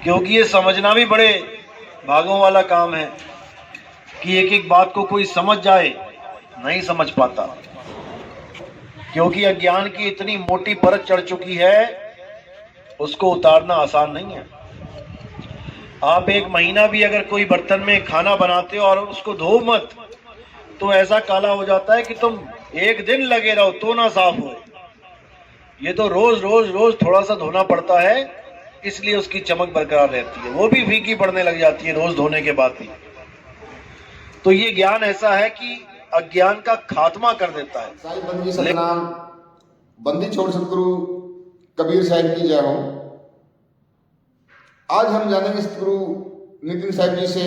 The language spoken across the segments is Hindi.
क्योंकि ये समझना भी बड़े भागों वाला काम है कि एक एक बात को कोई समझ जाए, नहीं समझ पाता, क्योंकि अज्ञान की इतनी मोटी परत चढ़ चुकी है, उसको उतारना आसान नहीं है। आप एक महीना भी अगर कोई बर्तन में खाना बनाते हो और उसको धो मत, तो ऐसा काला हो जाता है कि तुम एक दिन लगे रहो तो ना साफ हो। ये तो रोज रोज रोज थोड़ा सा धोना पड़ता है, इसलिए उसकी चमक बरकरार रहती है, वो भी फीकी पड़ने लग जाती है रोज धोने के बाद भी। तो ये ज्ञान ऐसा है कि अज्ञान का खात्मा कर देता है। साईं बंदी सतनाम बंदी छोड़ सतगुरु कबीर साहब की जय हो। आज हम जानेंगे सतगुरु नितिन साहब जी से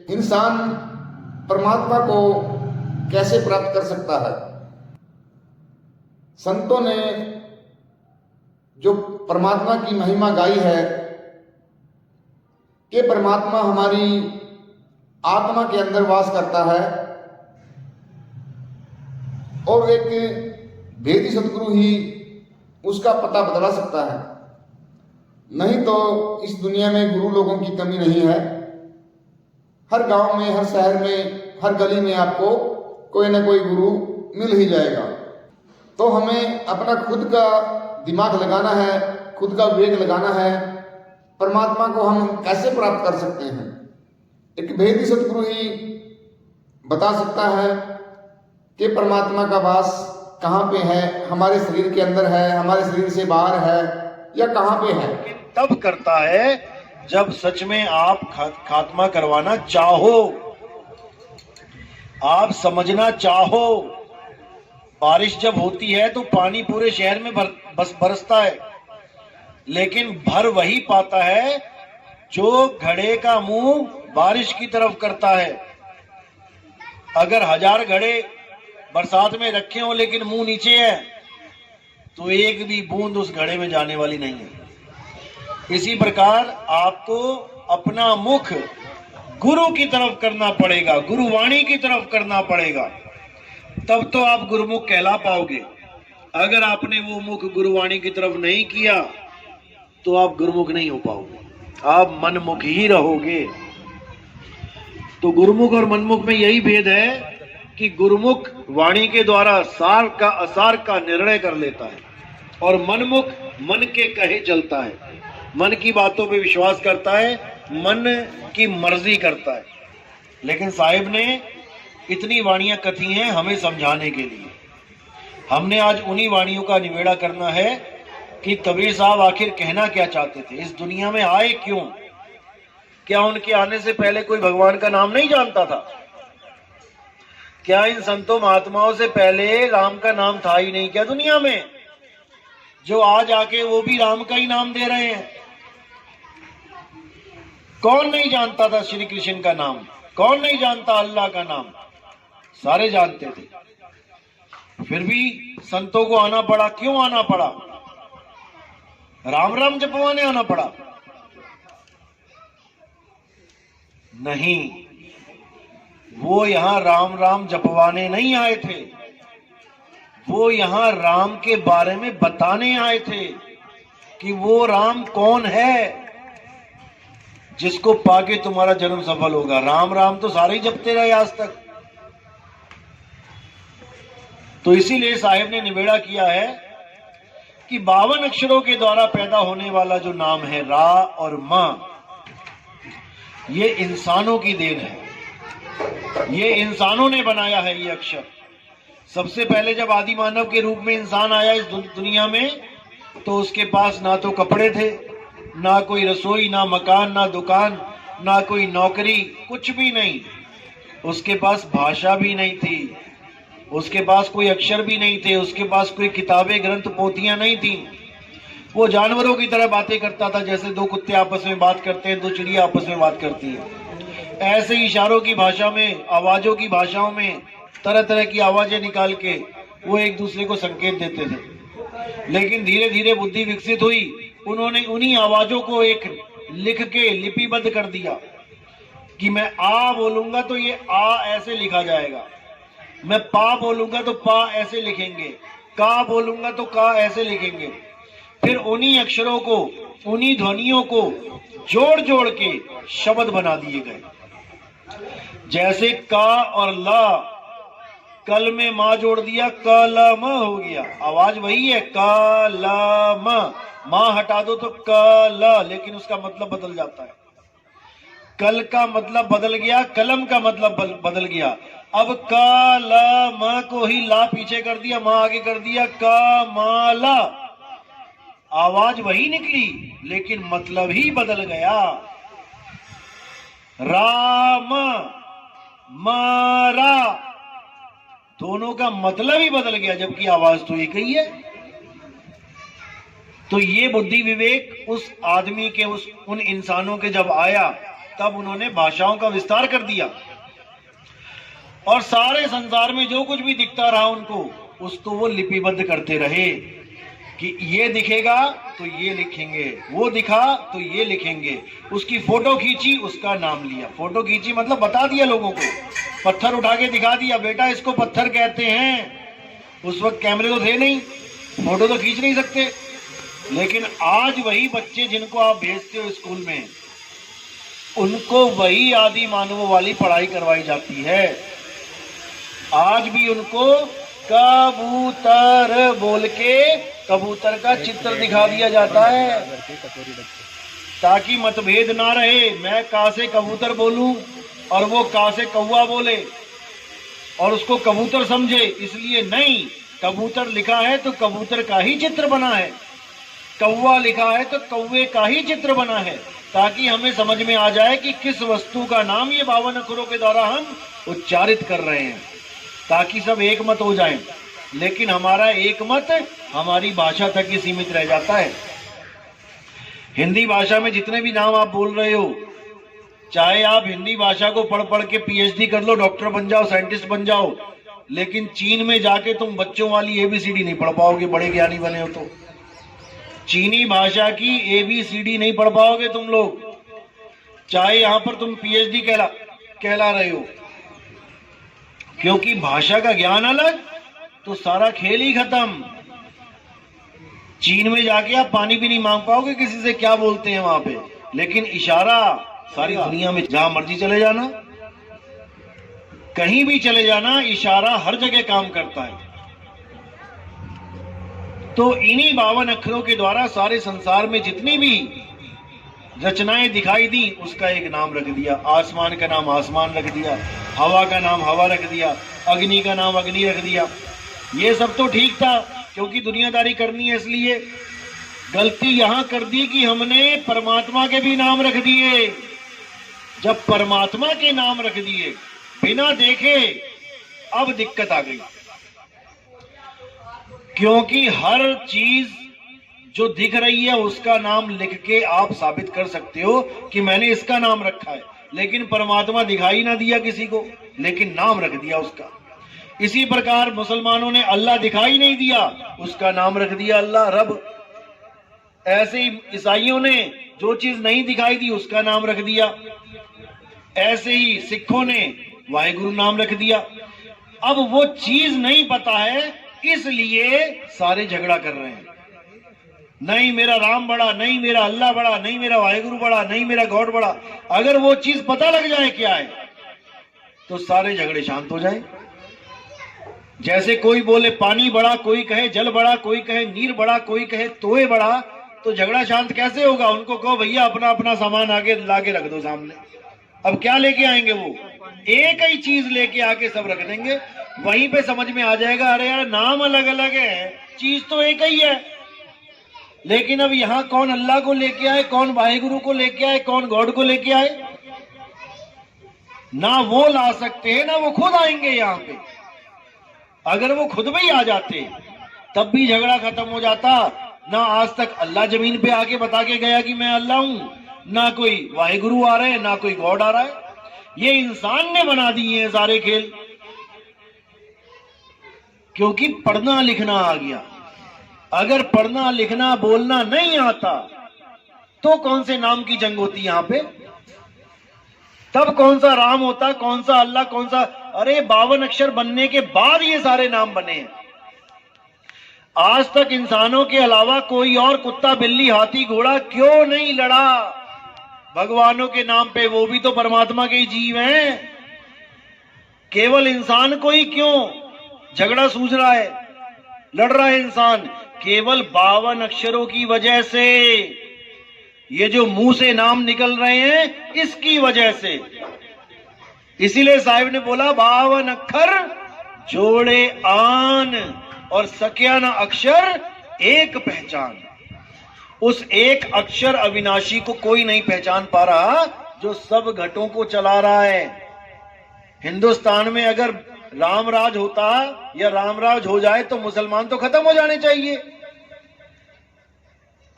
इंसान परमात्मा को कैसे प्राप्त कर सकता है। संतों ने जो परमात्मा की महिमा गाई है कि परमात्मा हमारी आत्मा के अंदर वास करता है और एक भेदी सतगुरु ही उसका पता बतला सकता है। नहीं तो इस दुनिया में गुरु लोगों की कमी नहीं है। हर गांव में, हर शहर में, हर गली में आपको कोई ना कोई गुरु मिल ही जाएगा। तो हमें अपना खुद का दिमाग लगाना है, खुद का विवेक लगाना है। परमात्मा को हम कैसे प्राप्त कर सकते हैं, एक भेदी सतगुरु ही बता सकता है कि परमात्मा का वास कहाँ पे है, हमारे शरीर के अंदर है, हमारे शरीर से बाहर है या कहाँ पे है। तब करता है जब सच में आप खात्मा करवाना चाहो, आप समझना चाहो। बारिश जब होती है तो पानी पूरे शहर में बस बरसता है, लेकिन भर वही पाता है जो घड़े का मुंह बारिश की तरफ करता है। अगर 1000 घड़े बरसात में रखे हो लेकिन मुंह नीचे है, तो एक भी बूंद उस घड़े में जाने वाली नहीं है। इसी प्रकार आपको अपना मुख गुरु की तरफ करना पड़ेगा, गुरुवाणी की तरफ करना पड़ेगा, तब तो आप गुरुमुख कहला पाओगे। अगर आपने वो मुख गुरुवाणी की तरफ नहीं किया तो आप गुरुमुख नहीं हो पाओगे, आप मनमुख ही रहोगे। तो गुरुमुख और मनमुख में यही भेद है कि गुरुमुख वाणी के द्वारा सार का असार का निर्णय कर लेता है और मनमुख मन के कहे चलता है, मन की बातों पे विश्वास करता है, मन की मर्जी करता है। लेकिन साहिब ने इतनी वाणियां कथी हैं हमें समझाने के लिए। हमने आज उन्हीं वाणियों का निवेड़ा करना है कि कबीर साहब आखिर कहना क्या चाहते थे, इस दुनिया में आए क्यों। क्या उनके आने से पहले कोई भगवान का नाम नहीं जानता था? क्या इन संतों महात्माओं से पहले राम का नाम था ही नहीं क्या दुनिया में? जो आज आके वो भी राम का ही नाम दे रहे हैं। कौन नहीं जानता था श्री कृष्ण का नाम? कौन नहीं जानता अल्लाह का नाम? सारे जानते थे, फिर भी संतों को आना पड़ा। क्यों आना पड़ा? राम राम जपवाने आना पड़ा? नहीं, वो यहां राम राम जपवाने नहीं आए थे, वो यहां राम के बारे में बताने आए थे कि वो राम कौन है जिसको पाके तुम्हारा जन्म सफल होगा। राम राम तो सारे ही जपते रहे आज तक। तो इसीलिए साहिब ने निवेड़ा किया है कि 52 अक्षरों के द्वारा पैदा होने वाला जो नाम है रा और मां, ये इंसानों की देन है, ये इंसानों ने बनाया है ये अक्षर। सबसे पहले जब आदि मानव के रूप में इंसान आया इस दुनिया में, तो उसके पास ना तो कपड़े थे, ना कोई रसोई, ना मकान, ना दुकान, ना कोई नौकरी, कुछ भी नहीं। उसके पास भाषा भी नहीं थी, उसके पास कोई अक्षर भी नहीं थे, उसके पास कोई किताबें ग्रंथ पोथियां नहीं थी। वो जानवरों की तरह बातें करता था, जैसे दो कुत्ते आपस में बात करते हैं, दो चिड़िया आपस में बात करती है। ऐसे ही इशारों की भाषा में, आवाजों की भाषाओं में तरह तरह की आवाजें निकाल के वो एक दूसरे को संकेत देते थे। लेकिन धीरे धीरे बुद्धि विकसित हुई, उन्होंने उन्हीं आवाजों को एक लिख के लिपिबद्ध कर दिया कि मैं आ बोलूंगा तो ये आ ऐसे लिखा जाएगा, मैं पा बोलूंगा तो पा ऐसे लिखेंगे, का बोलूंगा तो का ऐसे लिखेंगे। फिर उन्हीं अक्षरों को, उन्हीं ध्वनियों को जोड़ जोड़ के शब्द बना दिए गए। जैसे का और ला, कल में मां जोड़ दिया, कलम हो गया, आवाज वही है कलम, मां हटा दो तो कल, लेकिन उसका मतलब बदल जाता है। कल का मतलब बदल गया, कलम का मतलब बदल गया। अब कलम को ही ला पीछे कर दिया, मां आगे कर दिया, कमाला, आवाज वही निकली लेकिन मतलब ही बदल गया। राम, मारा, दोनों का मतलब ही बदल गया जबकि आवाज तो एक ही है। तो ये बुद्धि विवेक उस आदमी के, उन इंसानों के जब आया तब उन्होंने भाषाओं का विस्तार कर दिया और सारे संसार में जो कुछ भी दिखता रहा उनको, उसको वो लिपिबद्ध करते रहे कि ये दिखेगा तो ये लिखेंगे, वो दिखा तो ये लिखेंगे। उसकी फोटो खींची, उसका नाम लिया। फोटो खींची मतलब बता दिया लोगों को, पत्थर उठा के दिखा दिया, बेटा इसको पत्थर कहते हैं। उस वक्त कैमरे तो थे नहीं, फोटो तो खींच नहीं सकते। लेकिन आज वही बच्चे जिनको आप भेजते हो स्कूल में, उनको वही आदि मानवों वाली पढ़ाई करवाई जाती है। आज भी उनको कबूतर बोल के कबूतर का चित्र दिखा दिया जाता है ताकि मतभेद ना रहे। मैं का से कबूतर बोलूं और वो का से कौवा बोले और उसको कबूतर समझे, इसलिए नहीं। कबूतर लिखा है तो कबूतर का ही चित्र बना है, कौवा लिखा है तो कौवे का ही चित्र बना है, ताकि हमें समझ में आ जाए कि किस वस्तु का नाम ये 52 अक्षरों के द्वारा हम उच्चारित कर रहे हैं, ताकि सब एक मत हो जाएं। लेकिन हमारा एक मत हमारी भाषा तक ही सीमित रह जाता है। हिंदी भाषा में जितने भी नाम आप बोल रहे हो, चाहे आप हिंदी भाषा को पढ़ पढ़ के पीएचडी कर लो, डॉक्टर बन जाओ, साइंटिस्ट बन जाओ, लेकिन चीन में जाके तुम बच्चों वाली एबीसीडी नहीं पढ़ पाओगे, बड़े ज्ञानी बने हो तो। चीनी भाषा की एबीसीडी नहीं पढ़ पाओगे तुम लोग, चाहे यहां पर तुम पीएचडी कहला रहे हो, क्योंकि भाषा का ज्ञान अलग तो सारा खेल ही खत्म। चीन में जाके आप पानी भी नहीं मांग पाओगे किसी से, क्या बोलते हैं वहां पे, लेकिन इशारा सारी दुनिया में जहां मर्जी चले जाना, कहीं भी चले जाना, इशारा हर जगह काम करता है। तो इन्हीं 52 अक्षरों के द्वारा सारे संसार में जितनी भी रचनाएं दिखाई दी उसका एक नाम रख दिया। आसमान का नाम आसमान रख दिया, हवा का नाम हवा रख दिया, अग्नि का नाम अग्नि रख दिया। ये सब तो ठीक था क्योंकि दुनियादारी करनी है, इसलिए गलती यहां कर दी कि हमने परमात्मा के भी नाम रख दिए। जब परमात्मा के नाम रख दिए बिना देखे, अब दिक्कत आ गई, क्योंकि हर चीज जो दिख रही है उसका नाम लिख के आप साबित कर सकते हो कि मैंने इसका नाम रखा है, लेकिन परमात्मा दिखाई ना दिया किसी को, लेकिन नाम रख दिया उसका। इसी प्रकार मुसलमानों ने अल्लाह दिखाई नहीं दिया, उसका नाम रख दिया अल्लाह, रब। ऐसे ही ईसाइयों ने जो चीज नहीं दिखाई दी उसका नाम रख दिया, ऐसे ही सिखों ने वाहिगुरु नाम रख दिया। अब वो चीज नहीं पता है, इसलिए सारे झगड़ा कर रहे हैं। नहीं मेरा राम बड़ा, नहीं मेरा अल्लाह बड़ा, नहीं मेरा वाहिगुरु बड़ा, नहीं मेरा गॉड बड़ा। अगर वो चीज पता लग जाए क्या है तो सारे झगड़े शांत हो जाए। जैसे कोई बोले पानी बड़ा, कोई कहे जल बड़ा, कोई कहे नीर बड़ा, कोई कहे तोए बड़ा, तो झगड़ा शांत कैसे होगा? उनको कहो भैया अपना अपना सामान आगे लाके रख दो सामने। अब क्या लेके आएंगे? वो एक ही चीज लेके आके सब रख देंगे, वहीं पे समझ में आ जाएगा अरे यार नाम अलग अलग है, चीज तो एक ही है। लेकिन अब यहां कौन अल्लाह को लेके आए, कौन वाहिगुरु को लेके आए, कौन गॉड को लेके आए? ना वो ला सकते हैं ना वो खुद आएंगे यहां पे। अगर वो खुद भी आ जाते तब भी झगड़ा खत्म हो जाता। ना आज तक अल्लाह जमीन पे आके बता के गया कि मैं अल्लाह हूं, ना कोई वाहिगुरु आ रहे हैं, ना कोई गॉड आ रहा है। ये इंसान ने बना दिए हैं सारे खेल, क्योंकि पढ़ना लिखना आ गया। अगर पढ़ना लिखना बोलना नहीं आता तो कौन से नाम की जंग होती यहां पे? तब कौन सा राम होता, कौन सा अल्लाह, कौन सा? अरे 52 अक्षर बनने के बाद ये सारे नाम बने हैं। आज तक इंसानों के अलावा कोई और कुत्ता बिल्ली हाथी घोड़ा क्यों नहीं लड़ा? भगवानों के नाम पे, वो भी तो परमात्मा के ही जीव हैं। केवल इंसान को ही क्यों झगड़ा सूझ रहा है, लड़ रहा है इंसान? केवल 52 अक्षरों की वजह से, ये जो मुंह से नाम निकल रहे हैं इसकी वजह से। इसीलिए साहिब ने बोला 52 अक्षर जोड़े आन और सक्या न अक्षर एक पहचान। उस एक अक्षर अविनाशी को कोई नहीं पहचान पा रहा जो सब घटों को चला रहा है। हिंदुस्तान में अगर रामराज होता या रामराज हो जाए तो मुसलमान तो खत्म हो जाने चाहिए।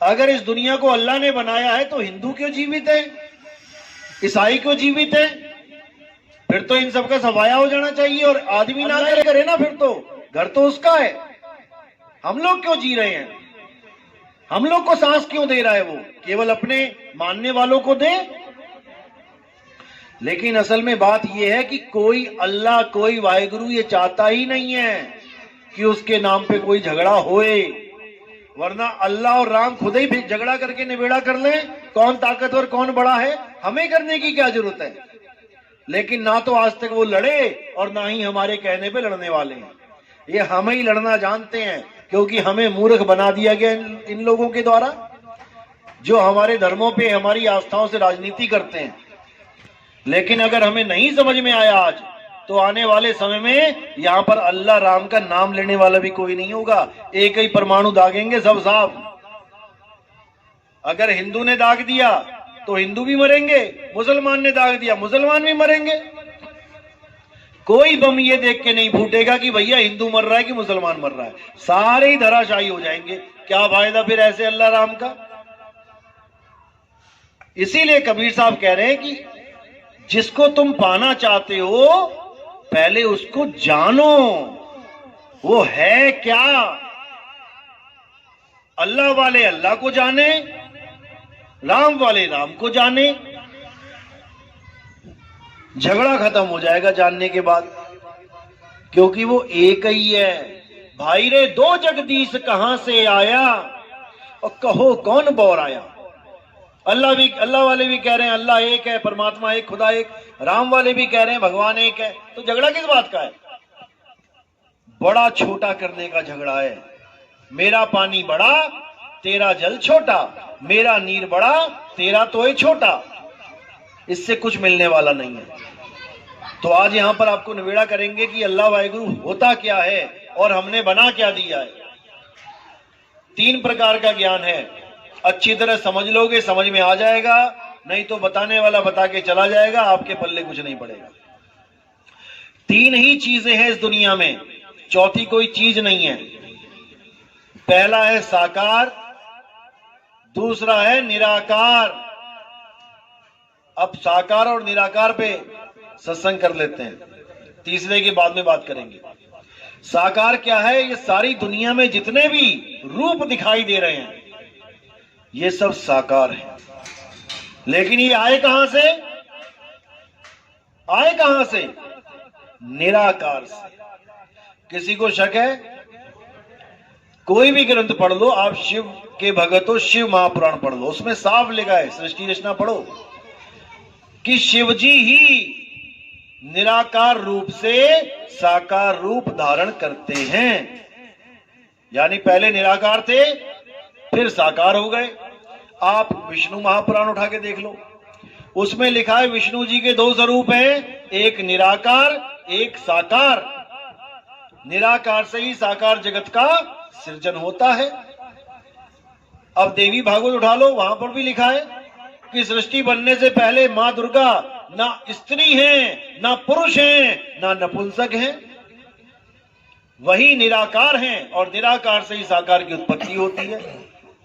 अगर इस दुनिया को अल्लाह ने बनाया है तो हिंदू क्यों जीवित है, ईसाई क्यों जीवित है? फिर तो इन सबका सफाया हो जाना चाहिए और आदमी ना करे ना, फिर तो घर तो उसका है। हम लोग क्यों जी रहे हैं? हम लोग को सांस क्यों दे रहा है वो? केवल अपने मानने वालों को दे। लेकिन असल में बात यह है कि कोई अल्लाह, कोई वाहिगुरु ये चाहता ही नहीं है कि उसके नाम पे कोई झगड़ा होए, वरना अल्लाह और राम खुद ही झगड़ा करके निबेड़ा कर ले। कौन ताकतवर, कौन बड़ा है, हमें करने की क्या जरूरत है? लेकिन ना तो आज तक वो लड़े और ना ही हमारे कहने पे लड़ने वाले हैं। ये हम ही लड़ना जानते हैं, क्योंकि हमें मूर्ख बना दिया गया इन लोगों के द्वारा, जो हमारे धर्मों पे, हमारी आस्थाओं से राजनीति करते हैं। लेकिन अगर हमें नहीं समझ में आया आज, तो आने वाले समय में यहां पर अल्लाह राम का नाम लेने वाला भी कोई नहीं होगा। एक ही परमाणु दागेंगे सब साहब। अगर हिंदू ने दाग दिया तो हिंदू भी मरेंगे, मुसलमान ने दाग दिया मुसलमान भी मरेंगे। कोई बम ये देख के नहीं फूटेगा कि भैया हिंदू मर रहा है कि मुसलमान मर रहा है, सारे ही धराशायी हो जाएंगे। क्या फायदा फिर ऐसे अल्लाह राम का? इसीलिए कबीर साहब कह रहे हैं कि जिसको तुम पाना चाहते हो पहले उसको जानो, वो है क्या। अल्लाह वाले अल्लाह को जाने, राम वाले राम को जाने, झगड़ा खत्म हो जाएगा जानने के बाद, क्योंकि वो एक ही है। भाई रे दो जगदीश कहां से आया और कहो कौन बौर आया। अल्लाह वाले भी कह रहे हैं अल्लाह एक है, परमात्मा एक, खुदा एक। राम वाले भी कह रहे हैं भगवान एक है। तो झगड़ा किस बात का है? बड़ा छोटा करने का झगड़ा है। मेरा पानी बड़ा, तेरा जल छोटा, मेरा नीर बड़ा, तेरा तोय छोटा। इससे कुछ मिलने वाला नहीं है। तो आज यहां पर आपको निवेड़ा करेंगे कि अल्लाह वाहिगुरु होता क्या है और हमने बना क्या दिया है। 3 प्रकार का ज्ञान है। अच्छी तरह समझ लोगे समझ में आ जाएगा, नहीं तो बताने वाला बता के चला जाएगा, आपके पल्ले कुछ नहीं पड़ेगा। 3 ही चीजें हैं इस दुनिया में, चौथी कोई चीज नहीं है। पहला है साकार, दूसरा है निराकार। अब साकार और निराकार पे सत्संग कर लेते हैं, तीसरे के बाद में बात करेंगे। साकार क्या है? ये सारी दुनिया में जितने भी रूप दिखाई दे रहे हैं ये सब साकार है। लेकिन ये आए कहां से? आए कहां से? निराकार से। किसी को शक है? कोई भी ग्रंथ पढ़ लो आप, शिव के भगत हो, शिव महापुराण पढ़ लो, उसमें साफ लिखा है, सृष्टि रचना पढ़ो, कि शिवजी ही निराकार रूप से साकार रूप धारण करते हैं। यानी पहले निराकार थे फिर साकार हो गए। आप विष्णु महापुराण उठा के देख लो, उसमें लिखा है विष्णु जी के 2 स्वरूप हैं, एक निराकार एक साकार। निराकार से ही साकार जगत का सृजन होता है। अब देवी भागवत उठा लो, वहां पर भी लिखा है कि सृष्टि बनने से पहले मां दुर्गा ना स्त्री हैं, ना पुरुष हैं, ना नपुंसक हैं, वही निराकार हैं और निराकार से ही साकार की उत्पत्ति होती है।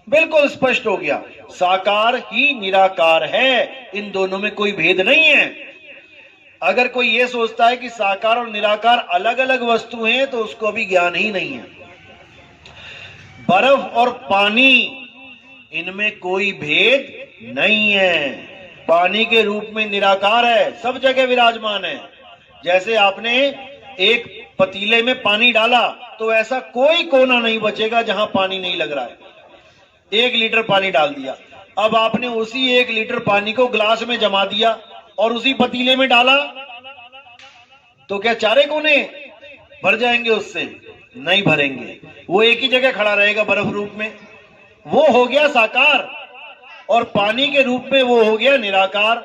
बिल्कुल स्पष्ट हो गया, साकार ही निराकार है, इन दोनों में कोई भेद नहीं है। अगर कोई ये सोचता है कि साकार और निराकार अलग अलग वस्तु हैं तो उसको अभी ज्ञान ही नहीं है। बर्फ और पानी, इनमें कोई भेद नहीं है। पानी के रूप में निराकार है, सब जगह विराजमान है। जैसे आपने एक पतीले में पानी डाला तो ऐसा कोई कोना नहीं बचेगा जहां पानी नहीं लग रहा है। 1 लीटर पानी डाल दिया, अब आपने उसी 1 लीटर पानी को ग्लास में जमा दिया और उसी पतीले में डाला, तो क्या चारे कोने भर जाएंगे उससे? नहीं भरेंगे, वो एक ही जगह खड़ा रहेगा बर्फ रूप में। वो हो गया साकार, और पानी के रूप में वो हो गया निराकार।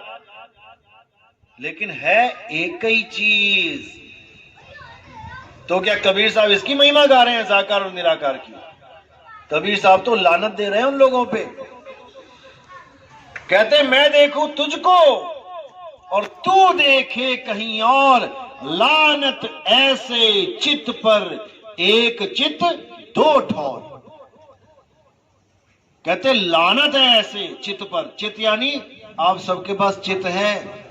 लेकिन है एक ही चीज। तो क्या कबीर साहब इसकी महिमा गा रहे हैं, साकार और निराकार की? कबीर साहब तो लानत दे रहे हैं उन लोगों पे। कहते मैं देखूं तुझको और तू देखे कहीं और, लानत ऐसे चित पर एक चित दो ठौर। कहते लानत है ऐसे चित पर। चित यानी आप सबके पास चित है।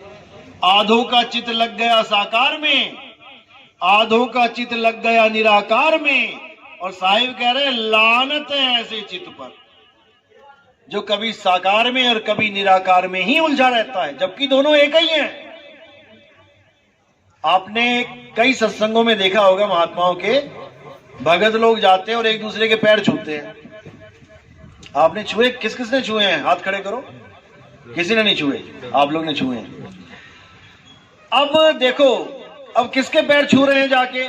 आधों का चित लग गया साकार में, आधों का चित लग गया निराकार में, और साहिब कह रहे लानत है ऐसे चित पर जो कभी साकार में और कभी निराकार में ही उलझा रहता है, जबकि दोनों एक ही हैं। आपने कई सत्संगों में देखा होगा, महात्माओं के भगत लोग जाते हैं और एक दूसरे के पैर छूते हैं। आपने छुए? किस किस ने छुए हैं? हाथ खड़े करो। किसी ने नहीं छुए, आप लोग ने छुए हैं। अब देखो, अब किसके पैर छू रहे हैं जाके?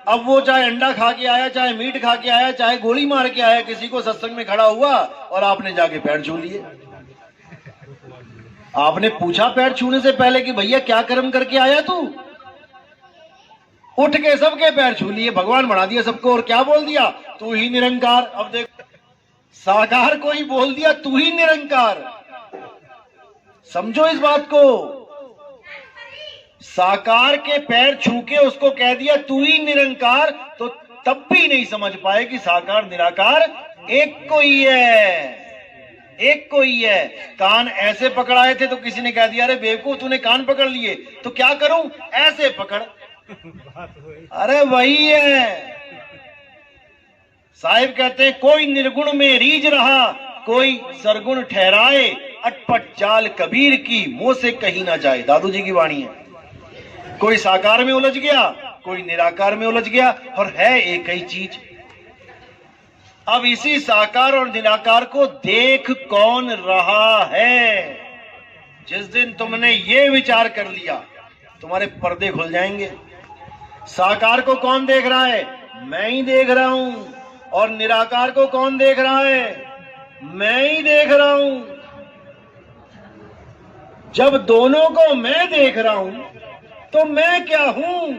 अब वो चाहे अंडा खा के आया, चाहे मीट खा के आया, चाहे गोली मार के आया, किसी को सत्संग में खड़ा हुआ और आपने जाके पैर छू लिए। आपने पूछा पैर छूने से पहले कि भैया क्या कर्म करके आया तू? उठ के सबके पैर छू लिए, भगवान बना दिया सबको, और क्या बोल दिया? तू ही निरंकार। अब देख, साकार को ही बोल दिया तू ही निरंकार। समझो इस बात को। साकार के पैर छू के उसको कह दिया तू ही निरंकार, तो तब भी नहीं समझ पाए कि साकार निराकार एक को ही है, एक को ही है। कान ऐसे पकड़ाए थे तो किसी ने कह दिया अरे बेवकूफ तूने कान पकड़ लिए, तो क्या करूं? ऐसे पकड़। अरे वही है। साहिब कहते हैं कोई निर्गुण में रीझ रहा, कोई सरगुण ठहराए, अटपट चाल कबीर की मुंह से कही ना जाए। दादू जी की वाणी है। कोई साकार में उलझ गया, कोई निराकार में उलझ गया, और है एक ही चीज। अब इसी साकार और निराकार को देख कौन रहा है? जिस दिन तुमने ये विचार कर लिया, तुम्हारे पर्दे खुल जाएंगे। साकार को कौन देख रहा है? मैं ही देख रहा हूं। और निराकार को कौन देख रहा है? मैं ही देख रहा हूं। जब दोनों को मैं देख रहा हूं तो मैं क्या हूं?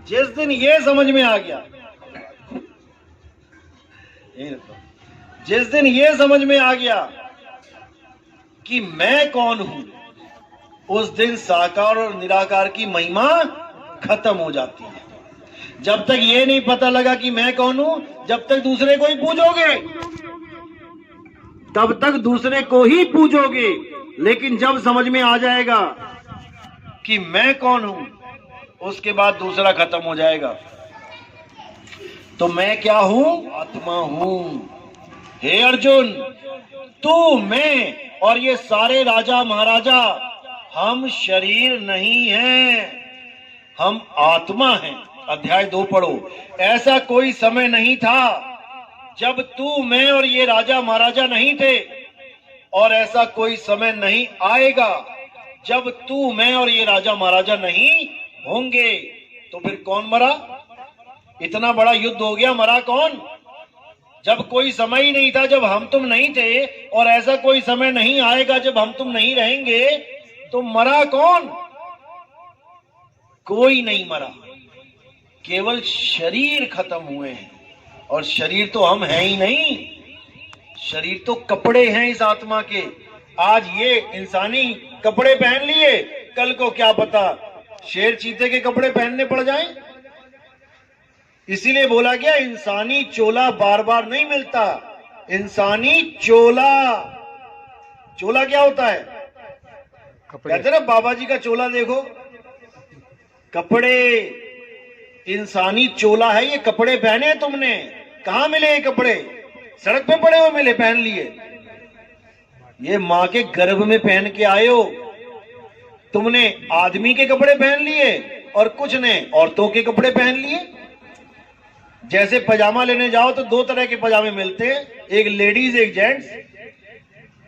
जिस दिन ये समझ में आ गया, जिस दिन ये समझ में आ गया कि मैं कौन हूं, उस दिन साकार और निराकार की महिमा खत्म हो जाती है। जब तक ये नहीं पता लगा कि मैं कौन हूं, जब तक दूसरे को ही पूजोगे, तब तक दूसरे को ही पूजोगे। लेकिन जब समझ में आ जाएगा कि मैं कौन हूं, उसके बाद दूसरा खत्म हो जाएगा। तो मैं क्या हूं? आत्मा हूं। हे अर्जुन, तू, मैं और ये सारे राजा महाराजा, हम शरीर नहीं हैं, हम आत्मा हैं। अध्याय 2 पढ़ो। ऐसा कोई समय नहीं था जब तू, मैं और ये राजा महाराजा नहीं थे, और ऐसा कोई समय नहीं आएगा जब तू, मैं और ये राजा महाराजा नहीं होंगे। तो फिर कौन मरा? इतना बड़ा युद्ध हो गया, मरा कौन? जब कोई समय ही नहीं था जब हम तुम नहीं थे, और ऐसा कोई समय नहीं आएगा जब हम तुम नहीं रहेंगे, तो मरा कौन? कोई नहीं मरा, केवल शरीर खत्म हुए हैं। और शरीर तो हम हैं ही नहीं, शरीर तो कपड़े हैं इस आत्मा के। आज ये इंसानी कपड़े पहन लिए, कल को क्या पता शेर चीते के कपड़े पहनने पड़ जाएं। इसीलिए बोला गया इंसानी चोला बार बार नहीं मिलता। इंसानी चोला, चोला क्या होता है? कहते ना बाबा जी का चोला देखो, कपड़े। इंसानी चोला है ये। कपड़े पहने तुमने, कहां मिले ये कपड़े? सड़क पे पड़े हुए मिले, पहन लिए। ये मां के गर्भ में पहन के आए हो। तुमने आदमी के कपड़े पहन लिए और कुछ ने औरतों के कपड़े पहन लिए। जैसे पजामा लेने जाओ तो 2 तरह के पजामे मिलते हैं, एक लेडीज एक जेंट्स,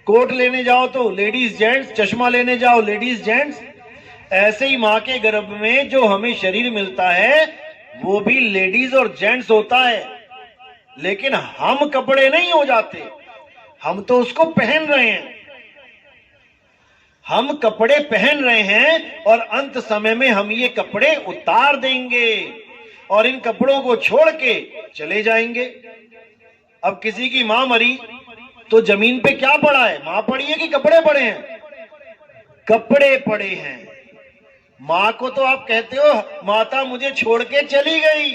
कोट लेने जाओ तो लेडीज जेंट्स, चश्मा लेने जाओ लेडीज जेंट्स। ऐसे ही मां के गर्भ में जो हमें शरीर मिलता है वो भी लेडीज और जेंट्स होता है, लेकिन हम कपड़े नहीं हो जाते, हम तो उसको पहन रहे हैं। हम कपड़े पहन रहे हैं और अंत समय में हम ये कपड़े उतार देंगे और इन कपड़ों को छोड़ के चले जाएंगे। अब किसी की मां मरी तो जमीन पे क्या पड़ा है? मां पड़ी है कि कपड़े पड़े हैं? कपड़े पड़े हैं। मां को तो आप कहते हो माता मुझे छोड़ के चली गई।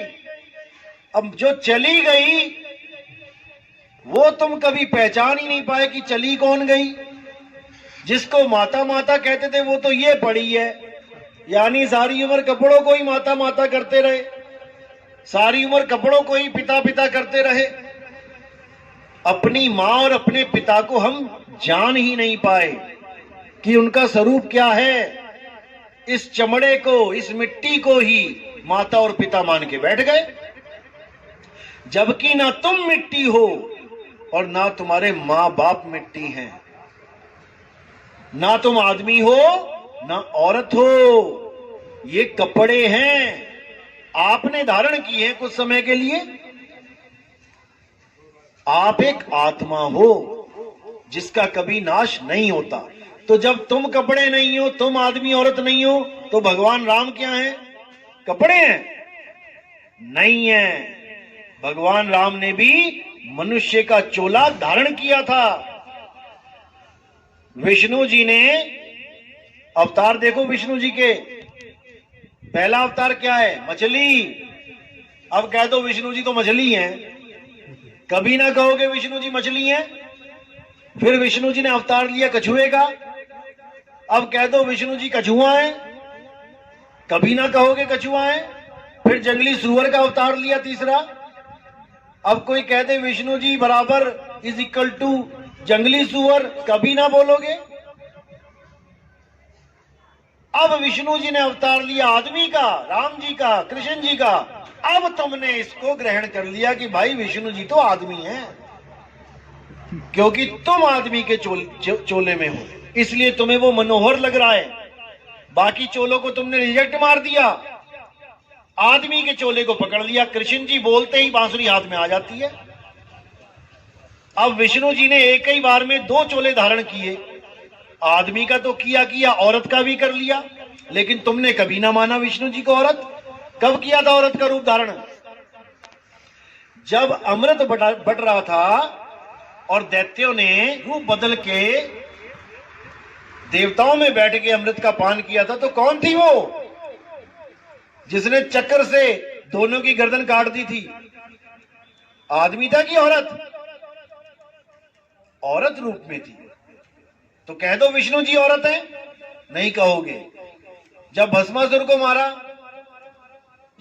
अब जो चली गई वो तुम कभी पहचान ही नहीं पाए कि चली कौन गई। जिसको माता माता कहते थे वो तो ये पड़ी है, यानी सारी उम्र कपड़ों को ही माता माता करते रहे, सारी उम्र कपड़ों को ही पिता पिता करते रहे। अपनी मां और अपने पिता को हम जान ही नहीं पाए कि उनका स्वरूप क्या है। इस चमड़े को, इस मिट्टी को ही माता और पिता मान के बैठ गए, जबकि ना तुम मिट्टी हो और ना तुम्हारे मां बाप मिट्टी हैं। ना तुम आदमी हो ना औरत हो, ये कपड़े हैं, आपने धारण किए हैं कुछ समय के लिए। आप एक आत्मा हो जिसका कभी नाश नहीं होता। तो जब तुम कपड़े नहीं हो, तुम आदमी औरत नहीं हो, तो भगवान राम क्या हैं? कपड़े हैं? नहीं है। भगवान राम ने भी मनुष्य का चोला धारण किया था। विष्णु जी ने अवतार देखो, विष्णु जी के पहला अवतार क्या है? मछली। अब कह दो विष्णु जी तो मछली हैं, कभी ना कहोगे विष्णु जी मछली हैं। फिर विष्णु जी ने अवतार लिया कछुए का, अब कह दो विष्णु जी कछुआ है, कभी ना कहोगे कछुआ है। फिर जंगली सुअर का अवतार लिया तीसरा, अब कोई कह दे विष्णु जी बराबर इज इक्वल टू जंगली सुअर, कभी ना बोलोगे। अब विष्णु जी ने अवतार लिया आदमी का, राम जी का, कृष्ण जी का। अब तुमने इसको ग्रहण कर लिया कि भाई विष्णु जी तो आदमी हैं, क्योंकि तुम आदमी के चोले में हो, इसलिए तुम्हें वो मनोहर लग रहा है। बाकी चोलों को तुमने रिजेक्ट मार दिया, आदमी के चोले को पकड़ लिया। कृष्ण जी बोलते ही बांसुरी हाथ में आ जाती है। अब विष्णु जी ने एक ही बार में दो चोले धारण किए, आदमी का तो किया, औरत का भी कर लिया, लेकिन तुमने कभी ना माना विष्णु जी को औरत। कब किया था औरत का रूप धारण? जब अमृत बट रहा था और दैत्यों ने रूप बदल के देवताओं में बैठ के अमृत का पान किया था, तो कौन थी वो जिसने चक्र से दोनों की गर्दन काट दी थी? आदमी था कि औरत? औरत रूप में थी। तो कह दो विष्णु जी औरत है? नहीं कहोगे। जब भस्मासुर को मारा,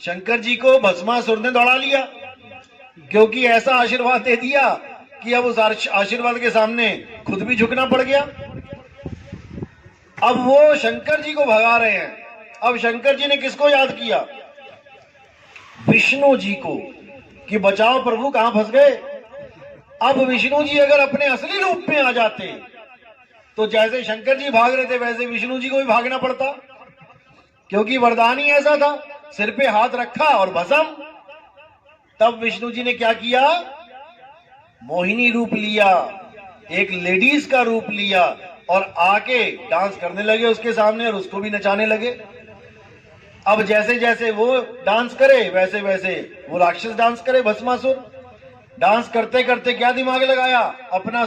शंकर जी को भस्मासुर ने दौड़ा लिया, क्योंकि ऐसा आशीर्वाद दे दिया कि अब उस आशीर्वाद के सामने खुद भी झुकना पड़ गया। अब वो शंकर जी को भगा रहे हैं। अब शंकर जी ने किसको याद किया? विष्णु जी को, कि बचाओ प्रभु कहां फंस गए। अब विष्णु जी अगर अपने असली रूप में आ जाते तो जैसे शंकर जी भाग रहे थे वैसे विष्णु जी को भी भागना पड़ता, क्योंकि वरदान ही ऐसा था। सिर पे हाथ रखा और भस्म। तब विष्णु जी ने क्या किया? मोहिनी रूप लिया, एक लेडीज का रूप लिया और आके डांस करने लगे उसके सामने और उसको भी नचाने लगे। अब जैसे जैसे वो डांस करे वैसे वैसे वो राक्षस डांस करे, भस्मासुर। डांस करते करते क्या दिमाग लगाया? अपना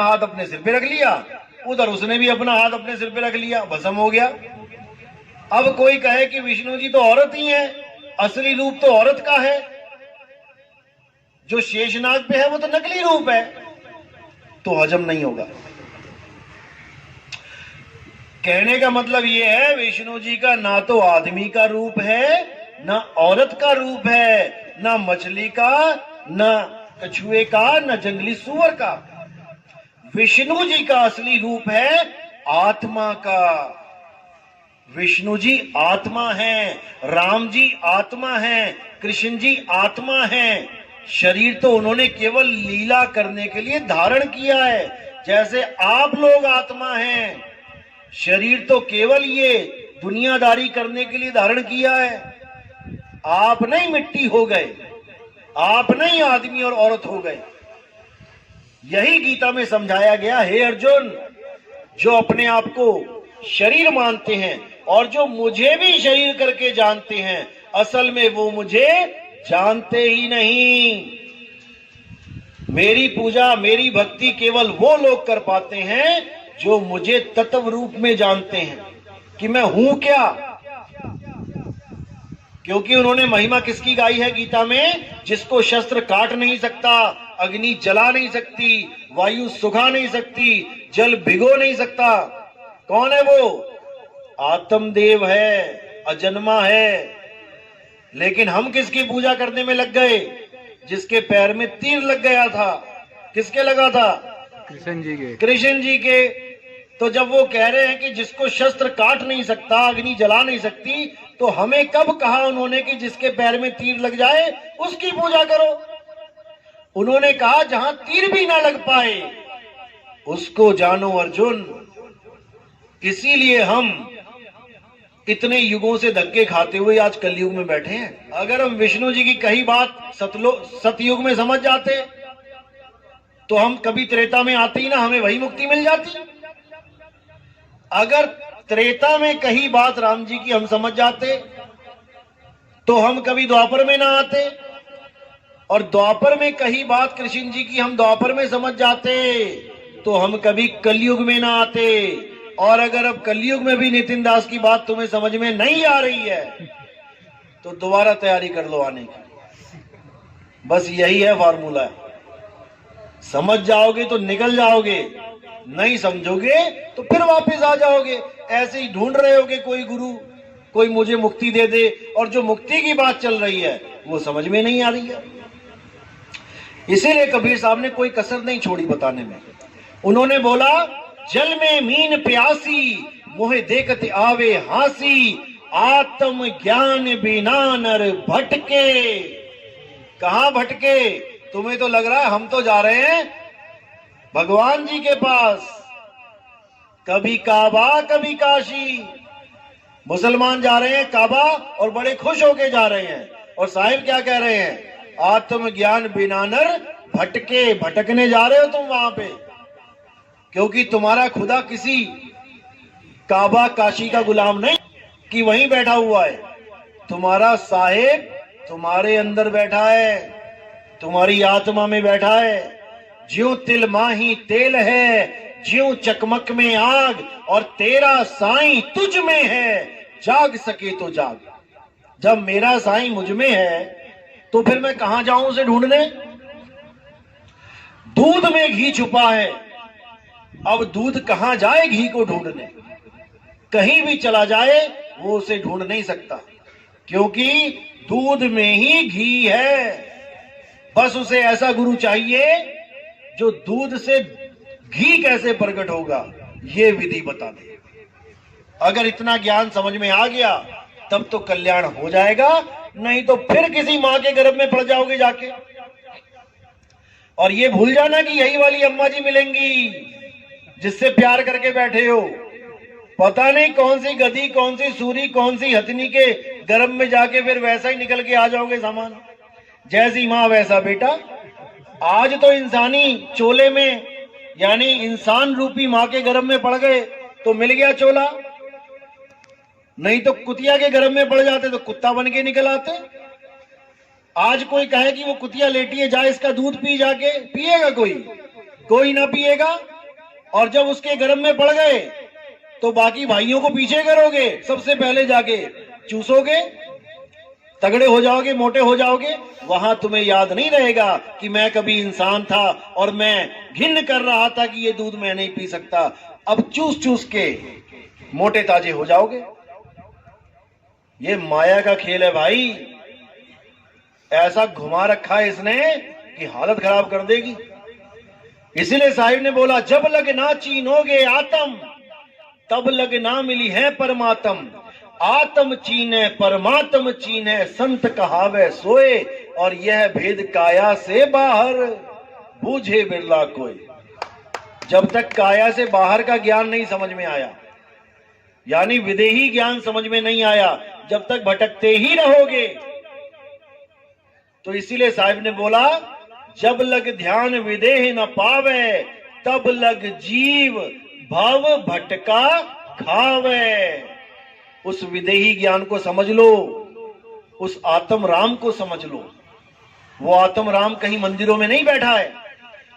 हाथ अपने सिर पे रख लिया, उधर उसने भी अपना हाथ अपने सिर पे रख लिया, भस्म हो गया। अब कोई कहे कि विष्णु जी तो औरत ही है, असली रूप तो औरत का है, जो शेषनाग पे है वो तो नकली रूप है, तो हजम नहीं होगा। कहने का मतलब ये है विष्णु जी का ना तो आदमी का रूप है, ना औरत का रूप है, ना मछली का, ना कछुए का, ना जंगली सुअर का। विष्णु जी का असली रूप है आत्मा का। विष्णु जी आत्मा है, राम जी आत्मा है, कृष्ण जी आत्मा है। शरीर तो उन्होंने केवल लीला करने के लिए धारण किया है, जैसे आप लोग आत्मा हैं। शरीर तो केवल ये दुनियादारी करने के लिए धारण किया है। आप नहीं मिट्टी हो गए, आप नहीं आदमी और औरत हो गए। यही गीता में समझाया गया, हे अर्जुन, जो अपने आप को शरीर मानते हैं और जो मुझे भी शरीर करके जानते हैं, असल में वो मुझे जानते ही नहीं। मेरी पूजा, मेरी भक्ति केवल वो लोग कर पाते हैं जो मुझे तत्व रूप में जानते हैं कि मैं हूं क्या। क्योंकि उन्होंने महिमा किसकी गाई है गीता में? जिसको शस्त्र काट नहीं सकता, अग्नि जला नहीं सकती, वायु सुखा नहीं सकती, जल भिगो नहीं सकता। कौन है वो? आत्मदेव है, अजन्मा है। लेकिन हम किसकी पूजा करने में लग गए? जिसके पैर में तीर लग गया था। किसके लगा था? कृष्ण जी के। कृष्ण जी के। तो जब वो कह रहे हैं कि जिसको शस्त्र काट नहीं सकता, अग्नि जला नहीं सकती, तो हमें कब कहा उन्होंने कि जिसके पैर में तीर लग जाए उसकी पूजा करो? उन्होंने कहा जहां तीर भी ना लग पाए उसको जानो अर्जुन। इसीलिए हम इतने युगों से धक्के खाते हुए आज कलयुग में बैठे हैं। अगर हम विष्णु जी की कही बात सतयुग में समझ जाते तो हम कभी त्रेता में आते ही ना, हमें वही मुक्ति मिल जाती। अगर त्रेता में कही बात राम जी की हम समझ जाते तो हम कभी द्वापर में ना आते, और द्वापर में कही बात कृष्ण जी की हम द्वापर में समझ जाते तो हम कभी कलयुग में ना आते। और अगर अब कलयुग में भी नितिन दास की बात तुम्हें समझ में नहीं आ रही है तो दोबारा तैयारी कर लो आने की। बस यही है फार्मूला। समझ जाओगे तो निकल जाओगे, नहीं समझोगे तो फिर वापस आ जाओगे। ऐसे ही ढूंढ रहे होगे कोई गुरु, कोई मुझे मुक्ति दे दे, और जो मुक्ति की बात चल रही है वो समझ में नहीं आ रही है। इसीलिए कबीर साहब ने कोई कसर नहीं छोड़ी बताने में। उन्होंने बोला, जल में मीन प्यासी, मोहे देखते आवे हासी, आत्म ज्ञान बिना नर भटके। कहां भटके? तुम्हें तो लग रहा है हम तो जा रहे हैं भगवान जी के पास। कभी काबा कभी काशी। मुसलमान जा रहे हैं काबा और बड़े खुश होके जा रहे हैं, और साहिब क्या कह रहे हैं? आत्म ज्ञान बिना नर भटके। भटकने जा रहे हो तुम वहां पे, क्योंकि तुम्हारा खुदा किसी काबा काशी का गुलाम नहीं कि वहीं बैठा हुआ है। तुम्हारा साहिब तुम्हारे अंदर बैठा है, तुम्हारी आत्मा में बैठा है। ज्यों तिल माही तेल है, ज्यों चकमक में आग, और तेरा साईं तुझ में है, जाग सके तो जाग। जब मेरा साईं मुझ में है तो फिर मैं कहां जाऊं उसे ढूंढने? दूध में घी छुपा है, अब दूध कहां जाए घी को ढूंढने? कहीं भी चला जाए वो उसे ढूंढ नहीं सकता, क्योंकि दूध में ही घी है। बस उसे ऐसा गुरु चाहिए जो दूध से घी कैसे प्रकट होगा ये विधि बता दे। अगर इतना ज्ञान समझ में आ गया तब तो कल्याण हो जाएगा, नहीं तो फिर किसी मां के गर्भ में पड़ जाओगे जाके। और ये भूल जाना कि यही वाली अम्मा जी मिलेंगी जिससे प्यार करके बैठे हो। पता नहीं कौन सी गधी, कौन सी सूरी, कौन सी हथनी के गर्भ में जाके फिर वैसा ही निकल के आ जाओगे सामान। जैसी माँ वैसा बेटा। आज तो इंसानी चोले में, यानी इंसान रूपी माँ के गर्भ में पड़ गए तो मिल गया चोला, नहीं तो कुतिया के गर्भ में पड़ जाते तो कुत्ता बन के निकल आते। आज कोई कहे कि वो कुतिया लेटी है, जा इसका दूध पी, जाके पिएगा कोई? कोई ना पिएगा। और जब उसके गर्भ में पड़ गए तो बाकी भाइयों को पीछे करोगे, सबसे पहले जाके चूसोगे, तगड़े हो जाओगे, मोटे हो जाओगे। वहां तुम्हें याद नहीं रहेगा कि मैं कभी इंसान था और मैं घिन कर रहा था कि ये दूध मैं नहीं पी सकता। अब चूस चूस के मोटे ताजे हो जाओगे। ये माया का खेल है भाई, ऐसा घुमा रखा है इसने कि हालत खराब कर देगी। इसीलिए साहिब ने बोला, जब लग ना चीनोगे आत्म, तब लग ना मिली है परमात्म। आत्म चीने परमात्म चीने, संत कहावे सोए, और यह भेद काया से बाहर बूझे बिरला कोई। जब तक काया से बाहर का ज्ञान नहीं समझ में आया, यानी विदेही ज्ञान समझ में नहीं आया, जब तक भटकते ही रहोगे। तो इसीलिए साहिब ने बोला, जब लग ध्यान विदेह न पावे, तब लग जीव भव भटका खावे। उस विदेही ज्ञान को समझ लो, उस आत्म राम को समझ लो। वो आत्म राम कहीं मंदिरों में नहीं बैठा है,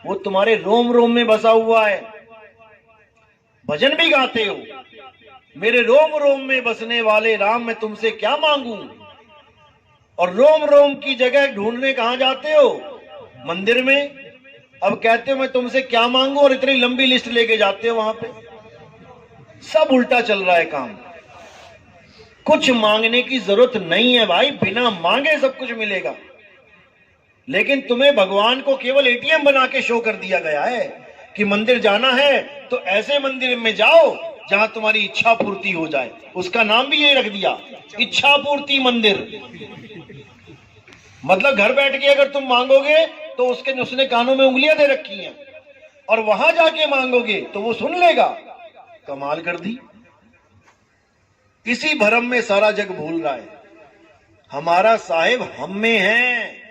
वो तुम्हारे रोम रोम में बसा हुआ है। भजन भी गाते हो, मेरे रोम रोम में बसने वाले राम मैं तुमसे क्या मांगू। और रोम रोम की जगह ढूंढने कहां जाते हो? मंदिर में। अब कहते हो मैं तुमसे क्या मांगू, और इतनी लंबी लिस्ट लेके जाते हो वहां पे। सब उल्टा चल रहा है काम। कुछ मांगने की जरूरत नहीं है भाई, बिना मांगे सब कुछ मिलेगा। लेकिन तुम्हें भगवान को केवल एटीएम बना के शो कर दिया गया है कि मंदिर जाना है तो ऐसे मंदिर में जाओ जहां तुम्हारी इच्छा पूर्ति हो जाए। उसका नाम भी यही रख दिया, इच्छा पूर्ति मंदिर। मतलब घर बैठ के अगर तुम मांगोगे तो उसने कानों में उंगलियां दे रखी हैं, और वहां जाके मांगोगे तो वो सुन लेगा। कमाल कर दी। इसी भ्रम में सारा जग भूल रहा है। हमारा साहिब हम में है।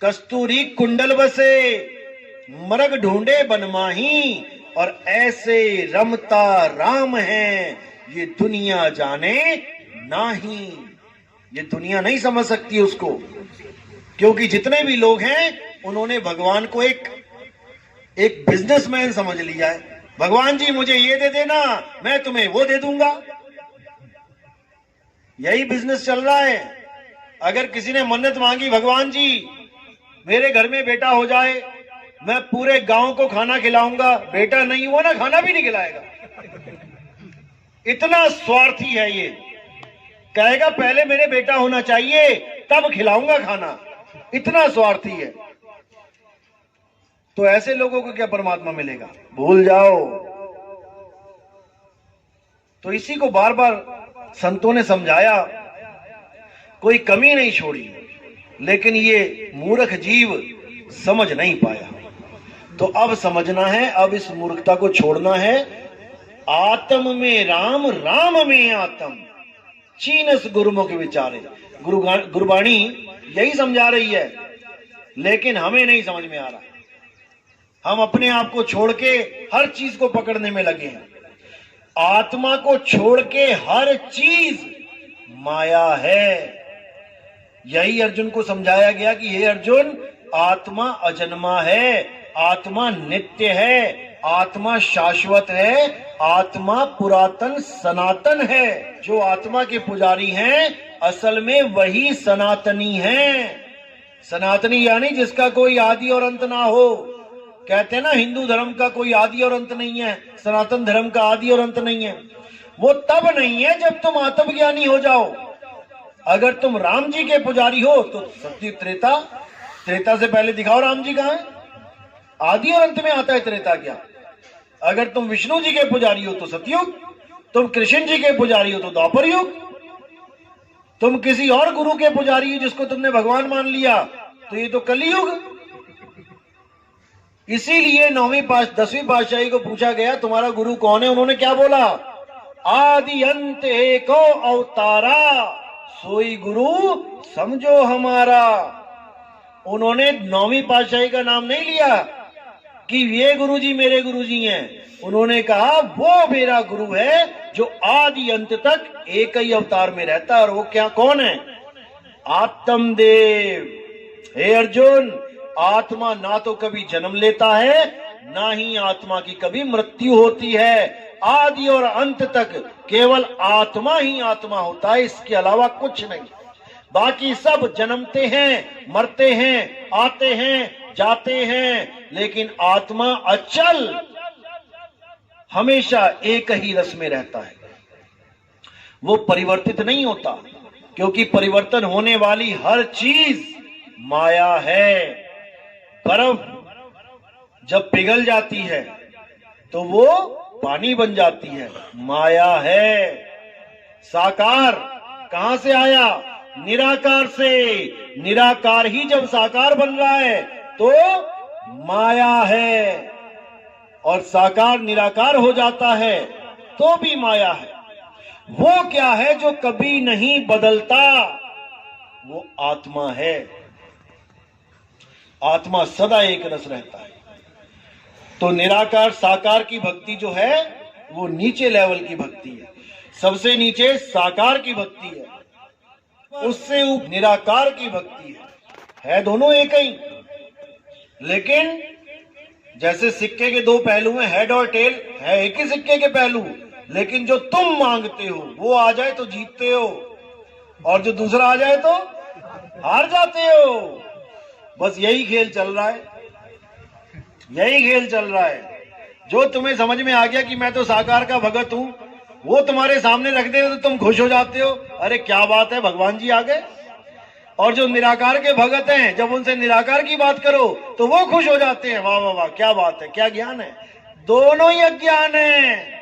कस्तूरी कुंडल बसे, मरग ढूंढे बनमाही, और ऐसे रमता राम है, ये दुनिया जाने नाही। ये दुनिया नहीं समझ सकती उसको, क्योंकि जितने भी लोग हैं उन्होंने भगवान को एक बिजनेसमैन समझ लिया है। भगवान जी मुझे ये दे देना, मैं तुम्हें वो दे दूंगा। यही बिजनेस चल रहा है। अगर किसी ने मन्नत मांगी, भगवान जी मेरे घर में बेटा हो जाए, मैं पूरे गांव को खाना खिलाऊंगा, बेटा नहीं हुआ ना, खाना भी नहीं खिलाएगा। इतना स्वार्थी है ये। कहेगा पहले मेरे बेटा होना चाहिए तब खिलाऊंगा खाना। इतना स्वार्थी है। तो ऐसे लोगों को क्या परमात्मा मिलेगा? भूल जाओ। तो इसी को बार बार संतों ने समझाया, कोई कमी नहीं छोड़ी, लेकिन ये मूर्ख जीव समझ नहीं पाया। तो अब समझना है, अब इस मूर्खता को छोड़ना है। आत्म में राम, राम में आत्म, चीनस गुरुमुख विचारे। गुरबाणी यही समझा रही है, लेकिन हमें नहीं समझ में आ रहा। हम अपने आप को छोड़ के हर चीज को पकड़ने में लगे हैं। आत्मा को छोड़ के हर चीज माया है। यही अर्जुन को समझाया गया कि हे अर्जुन, आत्मा अजन्मा है, आत्मा नित्य है, आत्मा शाश्वत है, आत्मा पुरातन सनातन है। जो आत्मा के पुजारी हैं असल में वही सनातनी हैं। सनातनी यानी जिसका कोई आदि और अंत ना हो। कहते हैं ना, हिंदू धर्म का कोई आदि और अंत नहीं है, सनातन धर्म का आदि और अंत नहीं है। वो तब नहीं है जब तुम आत्मज्ञानी हो जाओ। अगर तुम राम जी के पुजारी हो तो सत्य त्रेता, त्रेता से पहले दिखाओ राम जी कहां है। आदि और अंत में आता है त्रेता क्या? अगर तुम विष्णु जी के पुजारी हो तो सतयुग, तुम कृष्ण जी के पुजारी हो तो द्वापर युग, तुम किसी और गुरु के पुजारी हो जिसको तुमने भगवान मान लिया तो ये तो कलयुग। इसीलिए 10वीं पातशाही को पूछा गया तुम्हारा गुरु कौन है? उन्होंने क्या बोला? आदि अंत एको अवतारा, सोई गुरु समझो हमारा। उन्होंने 9वीं पातशाही का नाम नहीं लिया कि ये गुरुजी मेरे गुरुजी हैं। उन्होंने कहा वो मेरा गुरु है जो आदि अंत तक एक ही अवतार में रहता है। और वो क्या, कौन है? आत्मदेव। हे अर्जुन, आत्मा ना तो कभी जन्म लेता है, ना ही आत्मा की कभी मृत्यु होती है। आदि और अंत तक केवल आत्मा ही आत्मा होता है, इसके अलावा कुछ नहीं। बाकी सब जन्मते हैं, मरते हैं, आते हैं, जाते हैं, लेकिन आत्मा अचल हमेशा एक ही रस में रहता है। वो परिवर्तित नहीं होता, क्योंकि परिवर्तन होने वाली हर चीज माया है। बर्फ जब पिघल जाती है तो वो पानी बन जाती है, माया है। साकार कहां से आया? निराकार से। निराकार ही जब साकार बन रहा है तो माया है, और साकार निराकार हो जाता है तो भी माया है। वो क्या है जो कभी नहीं बदलता? वो आत्मा है। आत्मा सदा एक रस रहता है। तो निराकार साकार की भक्ति जो है वो नीचे लेवल की भक्ति है। सबसे नीचे साकार की भक्ति है, उससे ऊपर निराकार की भक्ति है दोनों एक ही। लेकिन जैसे सिक्के के दो पहलू हैं, हेड और टेल, है एक ही सिक्के के पहलू, लेकिन जो तुम मांगते हो वो आ जाए तो जीतते हो, और जो दूसरा आ जाए तो हार जाते हो। बस यही खेल चल रहा है, यही खेल चल रहा है। जो तुम्हें समझ में आ गया कि मैं तो साकार का भगत हूं, वो तुम्हारे सामने रख दे तो तुम खुश हो जाते हो, अरे क्या बात है, भगवान जी आ गए। और जो निराकार के भगत हैं, जब उनसे निराकार की बात करो तो वो खुश हो जाते हैं, वाह वाह वाह, क्या बात है, क्या ज्ञान है। दोनों ही अज्ञान है,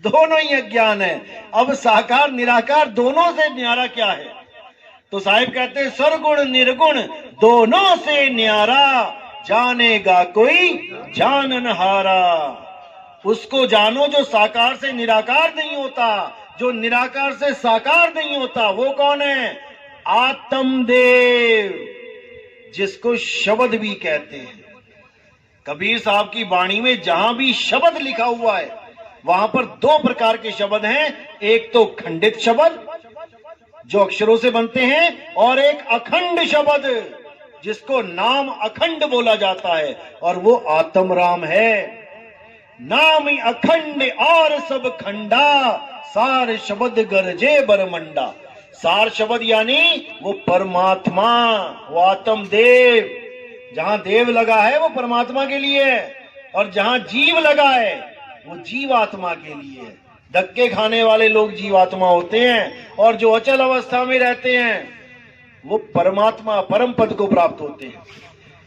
दोनों ही अज्ञान है। अब साकार निराकार दोनों से न्यारा क्या है? तो साहिब कहते हैं सरगुण निर्गुण दोनों से न्यारा, जानेगा कोई जानन हारा। उसको जानो जो साकार से निराकार नहीं होता, जो निराकार से साकार नहीं होता। वो कौन है? आत्मदेव, जिसको शब्द भी कहते हैं। कबीर साहब की वाणी में जहां भी शब्द लिखा हुआ है वहां पर दो प्रकार के शब्द हैं, एक तो खंडित शब्द जो अक्षरों से बनते हैं, और एक अखंड शब्द जिसको नाम अखंड बोला जाता है, और वो आत्म राम है। नाम अखंड और सब खंडा, सार शब्द गरजे बरमंडा। सार शब्द यानी वो परमात्मा, वो आत्म देव। जहां देव लगा है वो परमात्मा के लिए है, और जहां जीव लगा है वो जीवात्मा के लिए है। धक्के खाने वाले लोग जीवात्मा होते हैं, और जो अचल अवस्था में रहते हैं वो परमात्मा परम पद को प्राप्त होते हैं।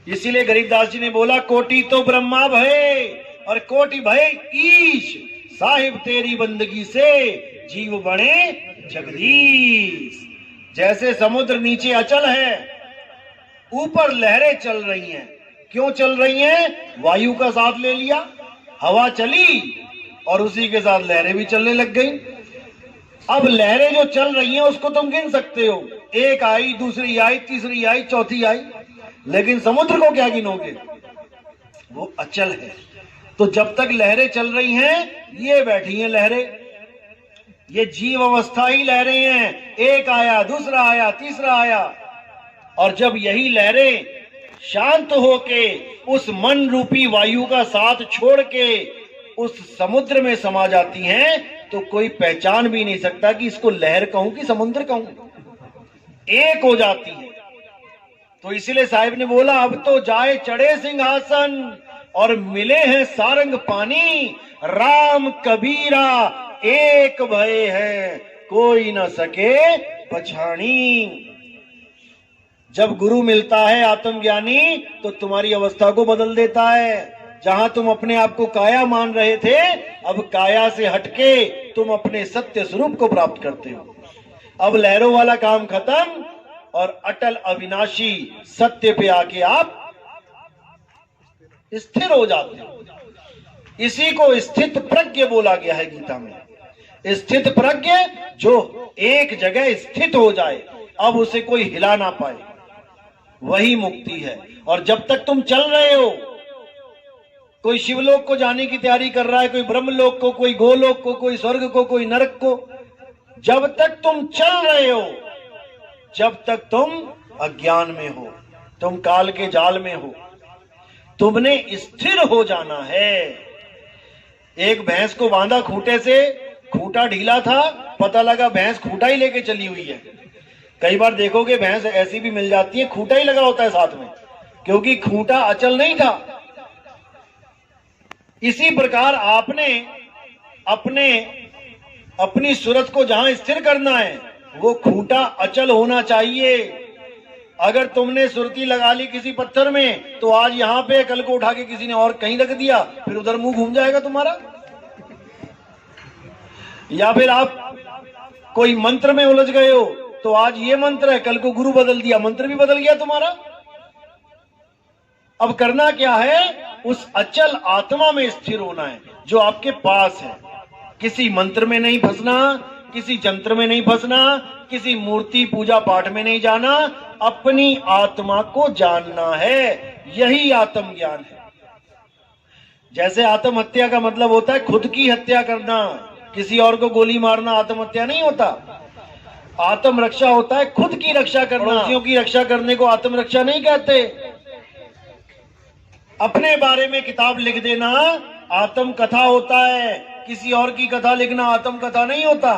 इसीलिए गरीबदास जी ने बोला, कोटि तो ब्रह्मा भय और कोटि भय ईश, साहिब तेरी बंदगी से जीव बने जगदीश। जैसे समुद्र नीचे अचल है, ऊपर लहरें चल रही हैं। क्यों चल रही हैं? वायु का साथ ले लिया, हवा चली और उसी के साथ लहरें भी चलने लग गई। अब लहरें जो चल रही हैं उसको तुम गिन सकते हो, एक आई, दूसरी आई, तीसरी आई, चौथी आई, लेकिन समुद्र को क्या गिनोगे? वो अचल है। तो जब तक लहरें चल रही हैं, ये बैठी हैं लहरें, ये जीव अवस्था ही लहरें हैं। एक आया, दूसरा आया, तीसरा आया, और जब यही लहरें शांत होके उस मन रूपी वायु का साथ छोड़ के उस समुद्र में समा जाती हैं, तो कोई पहचान भी नहीं सकता कि इसको लहर कहूं कि समुद्र कहूं, एक हो जाती है। तो इसलिए साहिब ने बोला, अब तो जाए चढ़े सिंहासन और मिले हैं सारंग पानी, राम कबीरा एक भय है, कोई न सके पछाणी। जब गुरु मिलता है आत्मज्ञानी तो तुम्हारी अवस्था को बदल देता है। जहां तुम अपने आप को काया मान रहे थे, अब काया से हटके तुम अपने सत्य स्वरूप को प्राप्त करते हो। अब लहरों वाला काम खत्म और अटल अविनाशी सत्य पे आके आप स्थिर हो जाते हो। इसी को स्थित प्रज्ञ बोला गया है गीता में। स्थित प्रज्ञ जो एक जगह स्थित हो जाए, अब उसे कोई हिला ना पाए, वही मुक्ति है। और जब तक तुम चल रहे हो, कोई शिवलोक को जाने की तैयारी कर रहा है, कोई ब्रह्मलोक को, कोई गोलोक को, कोई स्वर्ग को, कोई नरक को, जब तक तुम चल रहे हो, जब तक तुम अज्ञान में हो, तुम काल के जाल में हो, तुमने स्थिर हो जाना है। एक भैंस को बांधा खूंटे से, खूंटा ढीला था, पता लगा भैंस खूंटा ही लेके चली हुई है। कई बार देखोगे भैंस ऐसी भी मिल जाती है, खूंटा ही लगा होता है साथ में, क्योंकि खूंटा अचल नहीं था। इसी प्रकार आपने अपनी सूरत को जहां स्थिर करना है, वो खूंटा अचल होना चाहिए। अगर तुमने सुरती लगा ली किसी पत्थर में, तो आज यहां पे, कल को उठा के किसी ने और कहीं रख दिया, फिर उधर मुंह घूम जाएगा तुम्हारा। या फिर आप कोई मंत्र में उलझ गए हो तो आज ये मंत्र है, कल को गुरु बदल दिया, मंत्र भी बदल गया तुम्हारा। अब करना क्या है, उस अचल आत्मा में स्थिर होना है जो आपके पास है। किसी मंत्र में नहीं फंसना, किसी जंत्र में नहीं फंसना, किसी मूर्ति पूजा पाठ में नहीं जाना, अपनी आत्मा को जानना है। यही आत्म ज्ञान है। जैसे आत्महत्या का मतलब होता है खुद की हत्या करना, किसी और को गोली मारना आत्महत्या नहीं होता। आत्म रक्षा होता है खुद की रक्षा करना। पड़ोसियों की रक्षा करने को आत्म रक्षा नहीं कहते। अपने बारे में किताब लिख देना आत्म कथा होता है, किसी और की कथा लिखना आत्म कथा नहीं होता।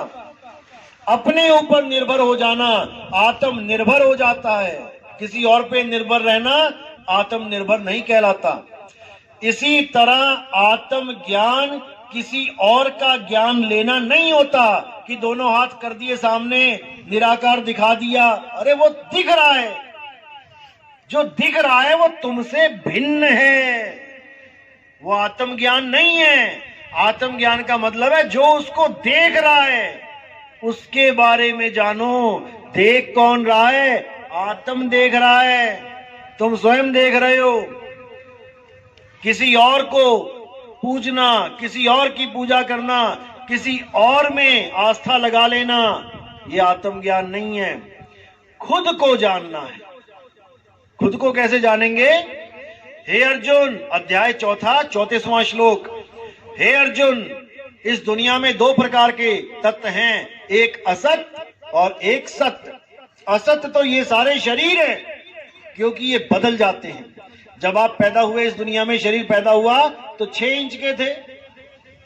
अपने ऊपर निर्भर हो जाना आत्म निर्भर हो जाता है, किसी और पे निर्भर रहना आत्म निर्भर नहीं कहलाता। इसी तरह आत्म ज्ञान किसी और का ज्ञान लेना नहीं होता कि दोनों हाथ कर दिए सामने, निराकार दिखा दिया, अरे वो दिख रहा है, जो दिख रहा है वो तुमसे भिन्न है, वो आत्म ज्ञान नहीं है। आत्म ज्ञान का मतलब है जो उसको देख रहा है उसके बारे में जानो। देख कौन रहा है? आत्म देख रहा है, तुम स्वयं देख रहे हो। किसी और को पूजना, किसी और की पूजा करना, किसी और में आस्था लगा लेना, ये आत्मज्ञान नहीं है। खुद को जानना है। खुद को कैसे जानेंगे? हे अर्जुन, अध्याय 4 34वां श्लोक। हे अर्जुन, इस दुनिया में 2 प्रकार के तत्व हैं, एक असत और एक सत्य। असत तो ये सारे शरीर हैं, क्योंकि ये बदल जाते हैं। जब आप पैदा हुए इस दुनिया में, शरीर पैदा हुआ तो 6 इंच के थे,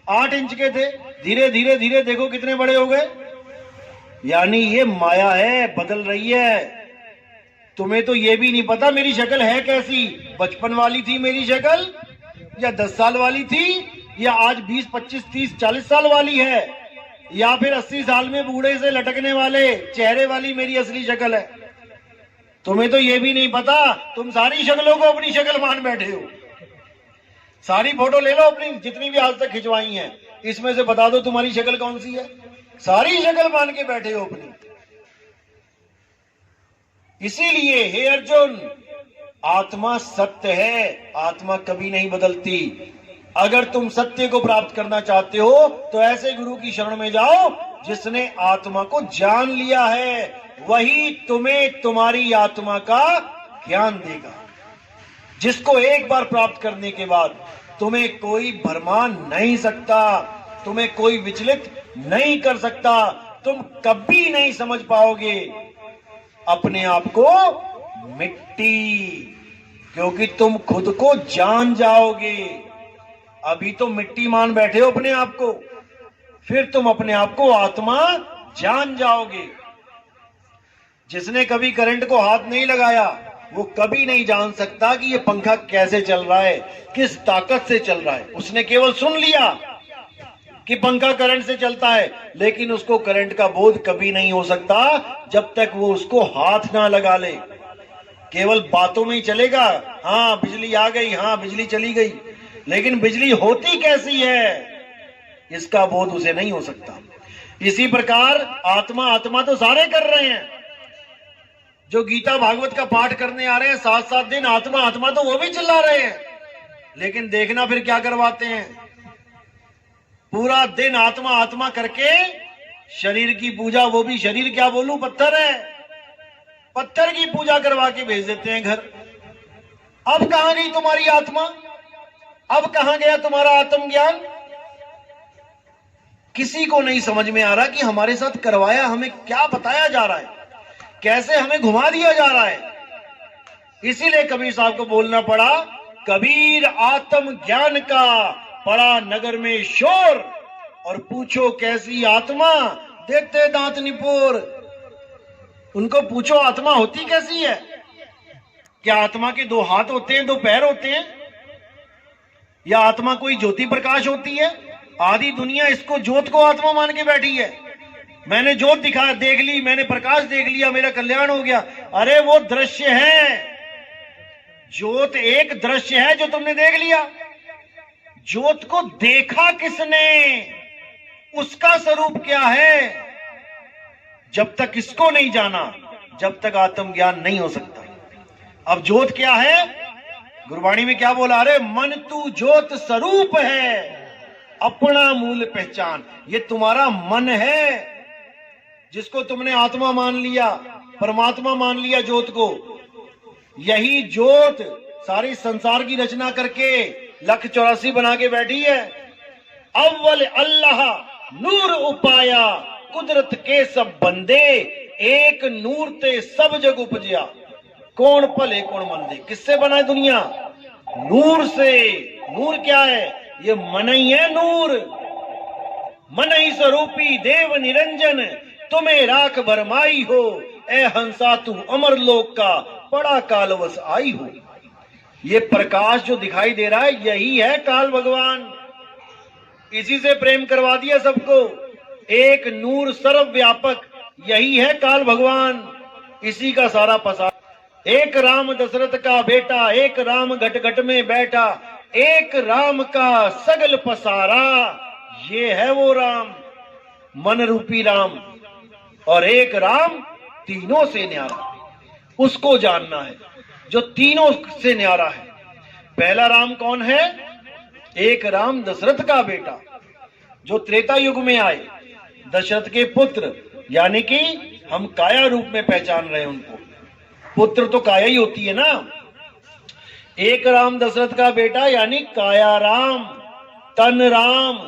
8 इंच के थे, धीरे धीरे धीरे देखो कितने बड़े हो गए। यानी ये माया है, बदल रही है। तुम्हें तो ये भी नहीं पता मेरी शक्ल है कैसी। बचपन वाली थी मेरी शक्ल, या 10 साल वाली थी, या आज 20, 25, 30, 40 साल वाली है, या फिर 80 साल में बूढ़े से लटकने वाले चेहरे वाली मेरी असली शक्ल है। तुम्हें तो ये भी नहीं पता, तुम सारी शक्लों को अपनी शक्ल मान बैठे हो। सारी फोटो ले लो अपनी, जितनी भी आज तक खिंचवाई हैं, इसमें से बता दो तुम्हारी शक्ल कौन सी है। सारी शक्ल मान के बैठे हो अपनी। इसीलिए हे अर्जुन, आत्मा सत्य है, आत्मा कभी नहीं बदलती। अगर तुम सत्य को प्राप्त करना चाहते हो तो ऐसे गुरु की शरण में जाओ जिसने आत्मा को जान लिया है। वही तुम्हें तुम्हारी आत्मा का ज्ञान देगा, जिसको एक बार प्राप्त करने के बाद तुम्हें कोई भरमा नहीं सकता, तुम्हें कोई विचलित नहीं कर सकता। तुम कभी नहीं समझ पाओगे अपने आप को मिट्टी, क्योंकि तुम खुद को जान जाओगे। अभी तो मिट्टी मान बैठे हो अपने आप को, फिर तुम अपने आप को आत्मा जान जाओगे। जिसने कभी करंट को हाथ नहीं लगाया वो कभी नहीं जान सकता कि ये पंखा कैसे चल रहा है, किस ताकत से चल रहा है। उसने केवल सुन लिया कि पंखा करंट से चलता है, लेकिन उसको करंट का बोध कभी नहीं हो सकता जब तक वो उसको हाथ ना लगा ले। केवल बातों में ही चलेगा, हाँ बिजली आ गई, हाँ बिजली चली गई, लेकिन बिजली होती कैसी है इसका बोध उसे नहीं हो सकता। इसी प्रकार आत्मा, आत्मा तो सारे कर रहे हैं, जो गीता भागवत का पाठ करने आ रहे हैं 7-7 दिन, आत्मा आत्मा तो वो भी चिल्ला रहे हैं, लेकिन देखना फिर क्या करवाते हैं। पूरा दिन आत्मा आत्मा करके शरीर की पूजा, वो भी शरीर क्या बोलूं, पत्थर है, पत्थर की पूजा करवा के भेज देते हैं घर। अब कहां गई तुम्हारी आत्मा? अब कहां गया तुम्हारा आत्मज्ञान? किसी को नहीं समझ में आ रहा कि हमारे साथ करवाया, हमें क्या बताया जा रहा है, कैसे हमें घुमा दिया जा रहा है। इसीलिए कबीर साहब को बोलना पड़ा, कबीर आत्म ज्ञान का पड़ा नगर में शोर, और पूछो कैसी आत्मा, देखते दांत निपोर। उनको पूछो आत्मा होती कैसी है? क्या आत्मा के 2 हाथ होते हैं, 2 पैर होते हैं, या आत्मा कोई ज्योति प्रकाश होती है? आधी दुनिया इसको ज्योत को आत्मा मान के बैठी है। मैंने ज्योत देख ली, मैंने प्रकाश देख लिया, मेरा कल्याण हो गया। अरे वो दृश्य है, ज्योत एक दृश्य है जो तुमने देख लिया। ज्योत को देखा किसने, उसका स्वरूप क्या है? जब तक इसको नहीं जाना, जब तक आत्मज्ञान नहीं हो सकता। अब ज्योत क्या है? गुरबाणी में क्या बोला? अरे मन तू ज्योत स्वरूप है, अपना मूल पहचान। ये तुम्हारा मन है, जिसको तुमने आत्मा मान लिया, परमात्मा मान लिया ज्योत को। यही ज्योत सारे संसार की रचना करके 184 बना के बैठी है। अव्वल अल्लाह नूर उपाया, कुदरत के सब बंदे, एक नूर ते सब जग उपजया। कौन भले कौन मंदे। किससे बना है दुनिया? नूर से। नूर क्या है? ये मन ही है नूर। मन ही स्वरूपी देव निरंजन, तुम्हें राख भरमाई हो। ए हंसा तू अमर लोक का, बड़ा कालवश आई हो। ये प्रकाश जो दिखाई दे रहा है, यही है काल भगवान। इसी से प्रेम करवा दिया सबको। एक नूर सर्वव्यापक, यही है काल भगवान। इसी का सारा पसार। एक राम दशरथ का बेटा, एक राम घट घट में बैठा, एक राम का सगल पसारा। ये है वो राम, मन रूपी राम। और एक राम तीनों से न्यारा, उसको जानना है जो तीनों से न्यारा है। पहला राम कौन है? एक राम दशरथ का बेटा, जो त्रेता युग में आए, दशरथ के पुत्र, यानी कि हम काया रूप में पहचान रहे हैं उनको। पुत्र तो काया ही होती है ना। एक राम दशरथ का बेटा यानी काया राम, तन राम।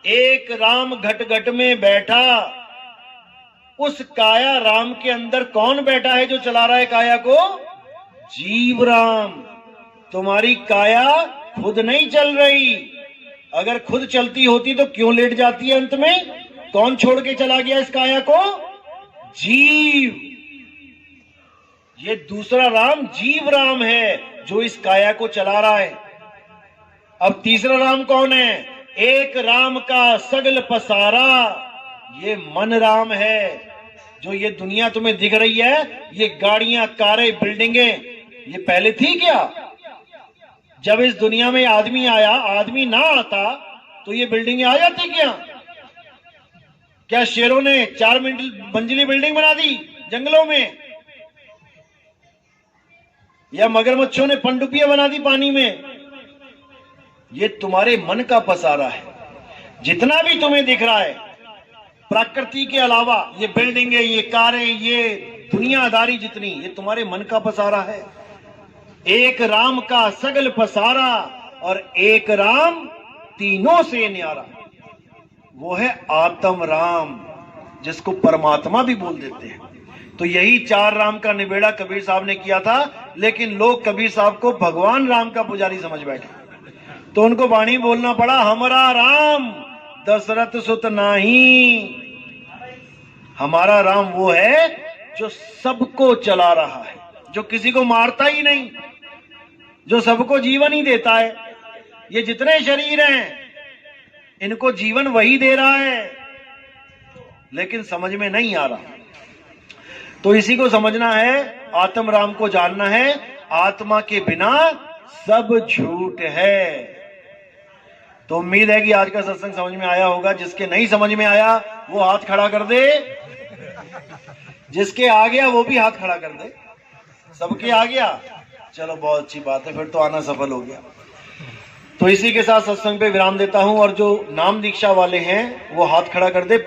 एक राम घट घट में बैठा। उस काया राम के अंदर कौन बैठा है जो चला रहा है काया को? जीव राम। तुम्हारी काया खुद नहीं चल रही। अगर खुद चलती होती तो क्यों लेट जाती है अंत में? कौन छोड़ के चला गया इस काया को? जीव। ये दूसरा राम जीव राम है जो इस काया को चला रहा है। अब तीसरा राम कौन है? एक राम का सगल पसारा। ये मन राम है। जो ये दुनिया तुम्हें दिख रही है, ये गाड़ियां, कारें, बिल्डिंगें, ये पहले थी क्या? जब इस दुनिया में आदमी आया, आदमी ना आता तो ये बिल्डिंगें आ जाती क्या? क्या शेरों ने 4 मंजिली बिल्डिंग बना दी जंगलों में? या मगरमच्छों ने पनडुब्बियां बना दी पानी में? ये तुम्हारे मन का पसारा है। जितना भी तुम्हें दिख रहा है प्रकृति के अलावा, ये बिल्डिंगें, ये कारें, ये दुनियादारी जितनी, ये तुम्हारे मन का पसारा है। एक राम का सगल पसारा और एक राम तीनों से न्यारा, वो है आत्म राम, जिसको परमात्मा भी बोल देते हैं। तो यही 4 राम का निबेड़ा कबीर साहब ने किया था। लेकिन लोग कबीर साहब को भगवान राम का पुजारी समझ बैठे, तो उनको वाणी बोलना पड़ा, हमारा राम दशरथ सुत नाही। हमारा राम वो है जो सबको चला रहा है, जो किसी को मारता ही नहीं, जो सबको जीवन ही देता है। ये जितने शरीर हैं, इनको जीवन वही दे रहा है, लेकिन समझ में नहीं आ रहा। तो इसी को समझना है, आत्म राम को जानना है। आत्मा के बिना सब झूठ है। तो उम्मीद है कि आज का सत्संग समझ में आया होगा। जिसके नहीं समझ में आया वो हाथ खड़ा कर दे, जिसके आ गया वो भी हाथ खड़ा कर दे। सबके आ गया, चलो बहुत अच्छी बात है, फिर तो आना सफल हो गया। तो इसी के साथ सत्संग पे विराम देता हूं, और जो नाम दीक्षा वाले हैं वो हाथ खड़ा कर दे।